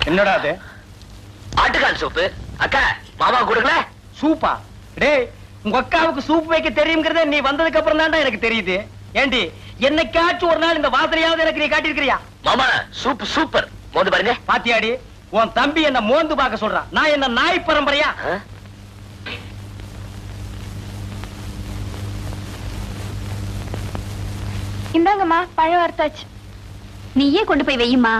என்னடா அது? ஆட்டுக்கால் சூப்பு. அக்கா மாமா கொடுக்கல. சூப்பா? டேய், உங்க அக்காவுக்கு சூப் வைக்க தெரியுங்கிறத நீ வந்ததுக்கு அப்புறம் தான்டா எனக்கு தெரியுது. ஏண்டி, என்னைக்காச்சும் ஒரு நாள் இந்த வாசனையாவது எனக்கு நீ காட்டியிருக்கிறியா? மாமா சூப் சூப்பர். மோந்து பாருங்க. பாத்தியாடி, உன் தம்பி என்ன மோந்து பார்க்க சொல்றான். நான் என்ன நாய் பரம்பரையா? இந்தாங்கம்மா, பழம் வறுத்தாச்சு. நீயே கொண்டு போய் வையுமா.